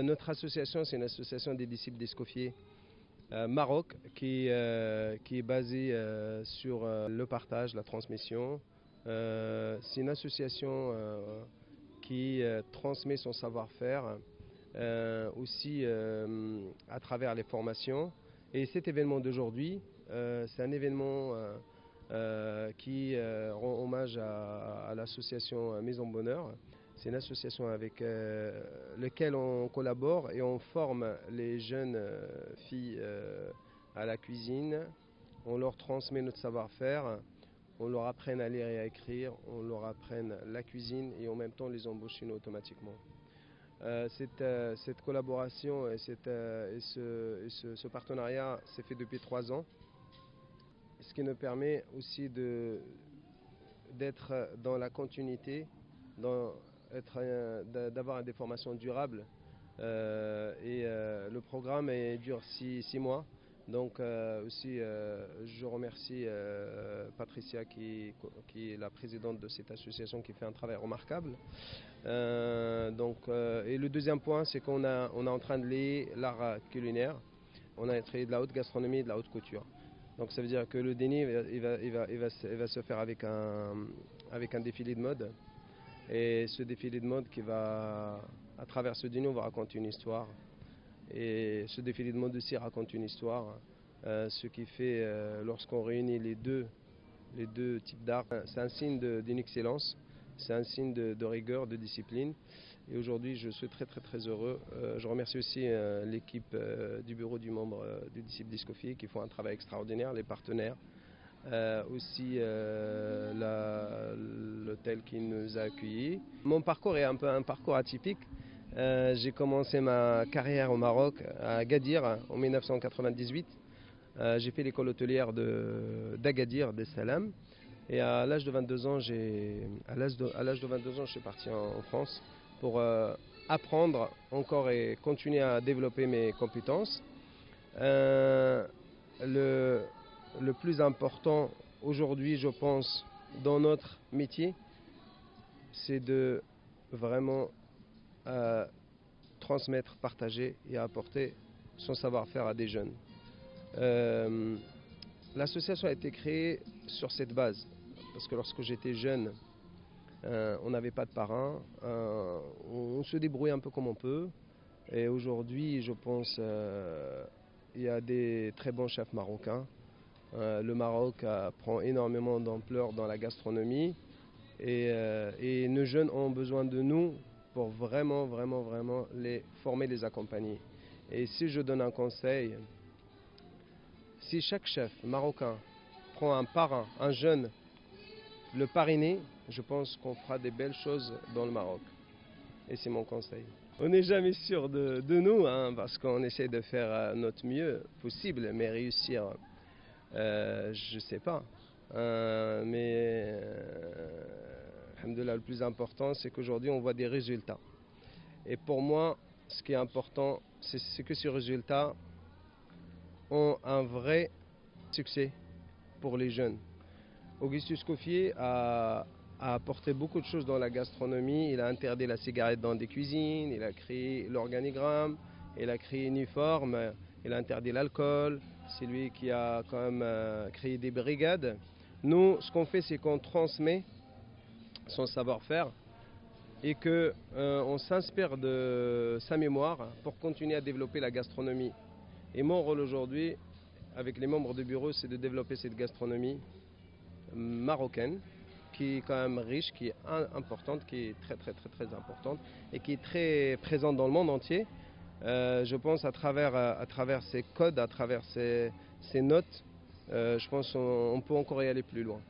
Notre association, c'est une association des disciples d'Escoffier Maroc qui est basée sur le partage, la transmission. C'est une association qui transmet son savoir-faire aussi à travers les formations. Et cet événement d'aujourd'hui, c'est un événement qui rend hommage à l'association Maison Bonheur. C'est une association avec laquelle on collabore et on forme les jeunes filles à la cuisine. On leur transmet notre savoir-faire, on leur apprend à lire et à écrire, on leur apprend la cuisine et en même temps les embauche chez nous automatiquement. Cette collaboration et ce partenariat s'est fait depuis 3 ans, ce qui nous permet aussi d'être dans la continuité, d'avoir des formations durables. Le programme dure 6 mois. Donc aussi, je remercie Patricia qui est la présidente de cette association qui fait un travail remarquable. Et le deuxième point, c'est qu'on est en train de lier l'art culinaire. On a créé de la haute gastronomie et de la haute couture. Donc ça veut dire que le dîner il va se faire avec un défilé de mode. Et ce défilé de mode à travers ce dîner, on va raconter une histoire. Et ce défilé de mode aussi raconte une histoire. Ce qui fait, lorsqu'on réunit les deux types d'art, c'est un signe d'une excellence, c'est un signe de rigueur, de discipline. Et aujourd'hui, je suis très très très heureux. Je remercie aussi l'équipe du bureau du membre du disciple d'Escoffier qui font un travail extraordinaire, les partenaires. Aussi l'hôtel qui nous a accueillis. Mon parcours est un peu un parcours atypique. J'ai commencé ma carrière au Maroc, à Agadir, en 1998. J'ai fait l'école hôtelière d'Agadir, des Salam. Et à l'âge de 22 ans, je suis parti en France pour apprendre encore et continuer à développer mes compétences. Le plus important aujourd'hui, je pense, dans notre métier, c'est de vraiment transmettre, partager et apporter son savoir-faire à des jeunes. L'association a été créée sur cette base, parce que lorsque j'étais jeune, on n'avait pas de parrain, on se débrouille un peu comme on peut. Et aujourd'hui, je pense, il y a des très bons chefs marocains. Le Maroc prend énormément d'ampleur dans la gastronomie et nos jeunes ont besoin de nous pour vraiment les former, les accompagner. Et si je donne un conseil, si chaque chef marocain prend un parrain, un jeune, le parrainer, je pense qu'on fera des belles choses dans le Maroc. Et c'est mon conseil. On n'est jamais sûr de nous, parce qu'on essaie de faire notre mieux possible, mais réussir, je ne sais pas. Alhamdoulilah, le plus important, c'est qu'aujourd'hui, on voit des résultats. Et pour moi, ce qui est important, c'est que ces résultats ont un vrai succès pour les jeunes. Augustus Escoffier a apporté beaucoup de choses dans la gastronomie. Il a interdit la cigarette dans des cuisines, il a créé l'organigramme, il a créé l'uniforme, il a interdit l'alcool. C'est lui qui a quand même créé des brigades. Nous, ce qu'on fait, c'est qu'on transmet son savoir-faire et qu'on s'inspire de sa mémoire pour continuer à développer la gastronomie. Et mon rôle aujourd'hui, avec les membres du bureau, c'est de développer cette gastronomie marocaine, qui est quand même riche, qui est importante, qui est très importante et qui est très présente dans le monde entier. Je pense à travers ces codes, à travers ces notes, je pense qu'on peut encore y aller plus loin.